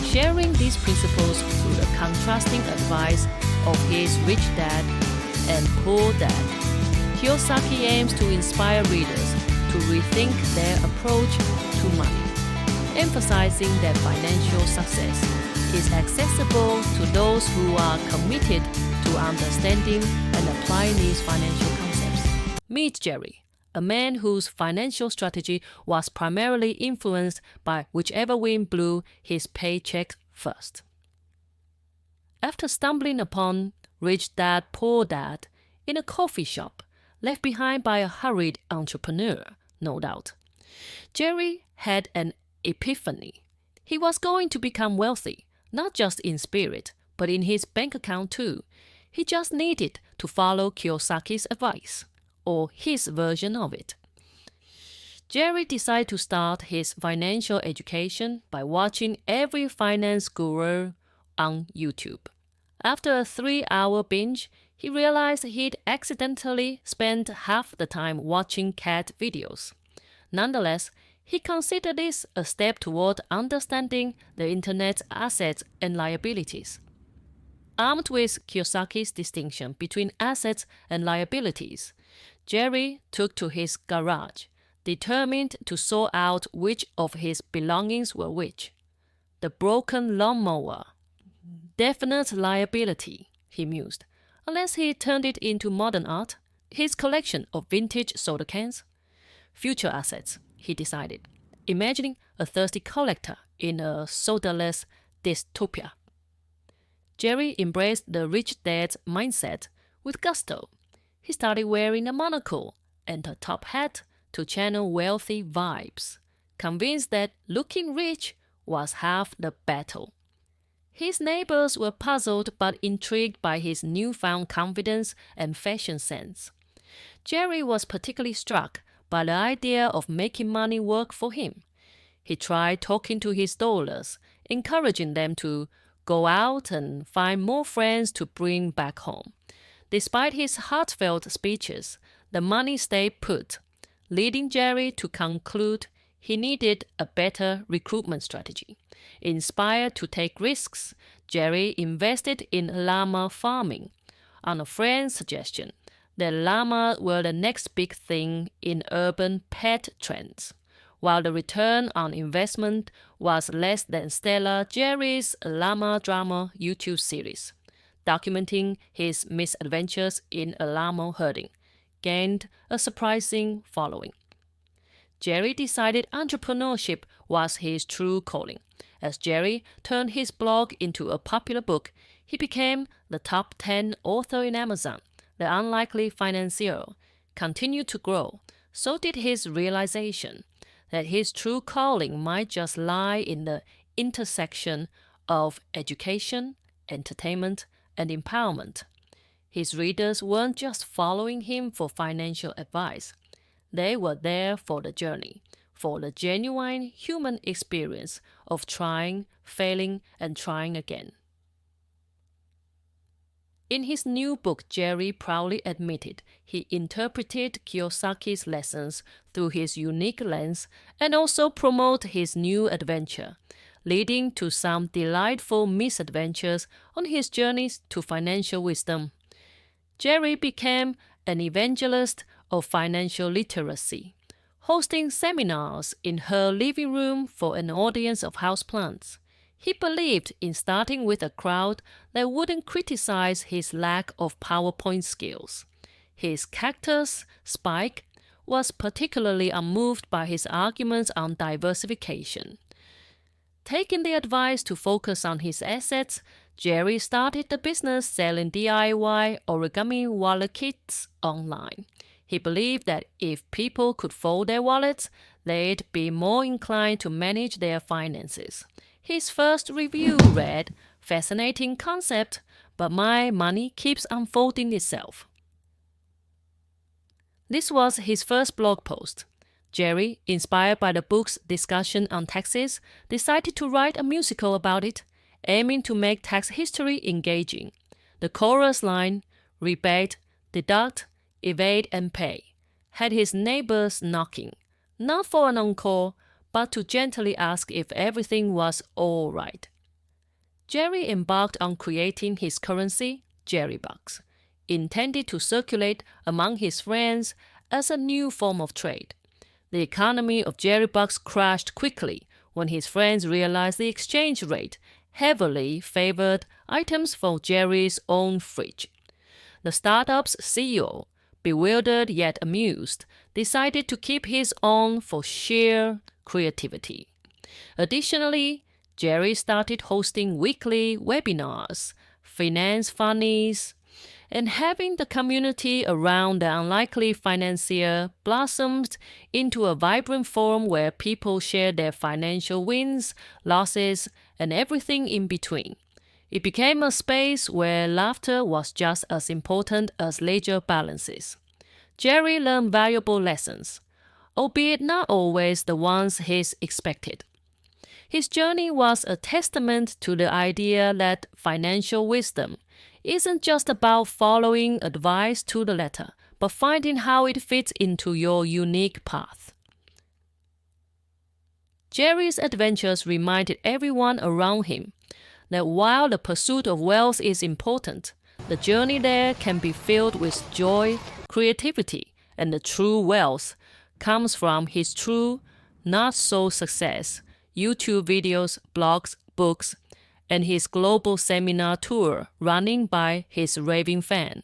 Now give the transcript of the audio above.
sharing these principles through the contrasting advice of his rich dad and poor dad. Kiyosaki aims to inspire readers to rethink their approach to money, emphasizing that financial success is accessible to those who are committed to understanding and applying these financial concepts. Meet Jerry, a man whose financial strategy was primarily influenced by whichever wind blew his paycheck first. After stumbling upon Rich Dad Poor Dad in a coffee shop, left behind by a hurried entrepreneur, no doubt, Jerry had an epiphany. He was going to become wealthy, not just in spirit, but in his bank account too. He just needed to follow Kiyosaki's advice, or his version of it. Jerry decided to start his financial education by watching every finance guru on YouTube. After a 3-hour binge, he realized he'd accidentally spent half the time watching cat videos. Nonetheless, he considered this a step toward understanding the internet's assets and liabilities. Armed with Kiyosaki's distinction between assets and liabilities, Jerry took to his garage, determined to sort out which of his belongings were which. The broken lawnmower. Definite liability, he mused, unless he turned it into modern art. His collection of vintage soda cans. Future assets, he decided, imagining a thirsty collector in a sodaless dystopia. Jerry embraced the rich dad's mindset with gusto. He started wearing a monocle and a top hat to channel wealthy vibes, convinced that looking rich was half the battle. His neighbors were puzzled but intrigued by his newfound confidence and fashion sense. Jerry was particularly struck by the idea of making money work for him. He tried talking to his dollars, encouraging them to go out and find more friends to bring back home. Despite his heartfelt speeches, the money stayed put, leading Jerry to conclude he needed a better recruitment strategy. Inspired to take risks, Jerry invested in llama farming. On a friend's suggestion, the llama were the next big thing in urban pet trends. While the return on investment was less than stellar, Jerry's llama drama YouTube series, documenting his misadventures in llama herding, gained a surprising following. Jerry decided entrepreneurship was his true calling. As Jerry turned his blog into a popular book, he became the top 10 author in Amazon. The unlikely financier continued to grow. So did his realization that his true calling might just lie in the intersection of education, entertainment, and empowerment. His readers weren't just following him for financial advice. They were there for the journey, for the genuine human experience of trying, failing, and trying again. In his new book, Jerry proudly admitted he interpreted Kiyosaki's lessons through his unique lens and also promoted his new adventure, leading to some delightful misadventures on his journeys to financial wisdom. Jerry became an evangelist of financial literacy, hosting seminars in her living room for an audience of houseplants. He believed in starting with a crowd that wouldn't criticize his lack of PowerPoint skills. His cactus, Spike, was particularly unmoved by his arguments on diversification. Taking the advice to focus on his assets, Jerry started the business selling DIY origami wallet kits online. He believed that if people could fold their wallets, they'd be more inclined to manage their finances. His first review read, "Fascinating concept, but my money keeps unfolding itself." This was his first blog post. Jerry, inspired by the book's discussion on taxes, decided to write a musical about it, aiming to make tax history engaging. The chorus line, "Rebate, deduct, evade and pay," had his neighbors knocking, not for an encore, but to gently ask if everything was all right. Jerry embarked on creating his currency, Jerrybucks, intended to circulate among his friends as a new form of trade. The economy of Jerrybucks crashed quickly when his friends realized the exchange rate heavily favored items for Jerry's own fridge. The startup's CEO, bewildered yet amused, decided to keep his own for sheer creativity. Additionally, Jerry started hosting weekly webinars, finance funnies, and having the community around the unlikely financier blossomed into a vibrant forum where people shared their financial wins, losses, and everything in between. It became a space where laughter was just as important as ledger balances. Jerry learned valuable lessons, albeit not always the ones he expected. His journey was a testament to the idea that financial wisdom isn't just about following advice to the letter, but finding how it fits into your unique path. Jerry's adventures reminded everyone around him that while the pursuit of wealth is important, the journey there can be filled with joy, creativity, and the true wealth comes from his true, not-so-success, YouTube videos, blogs, books, and his global seminar tour running by his raving fan.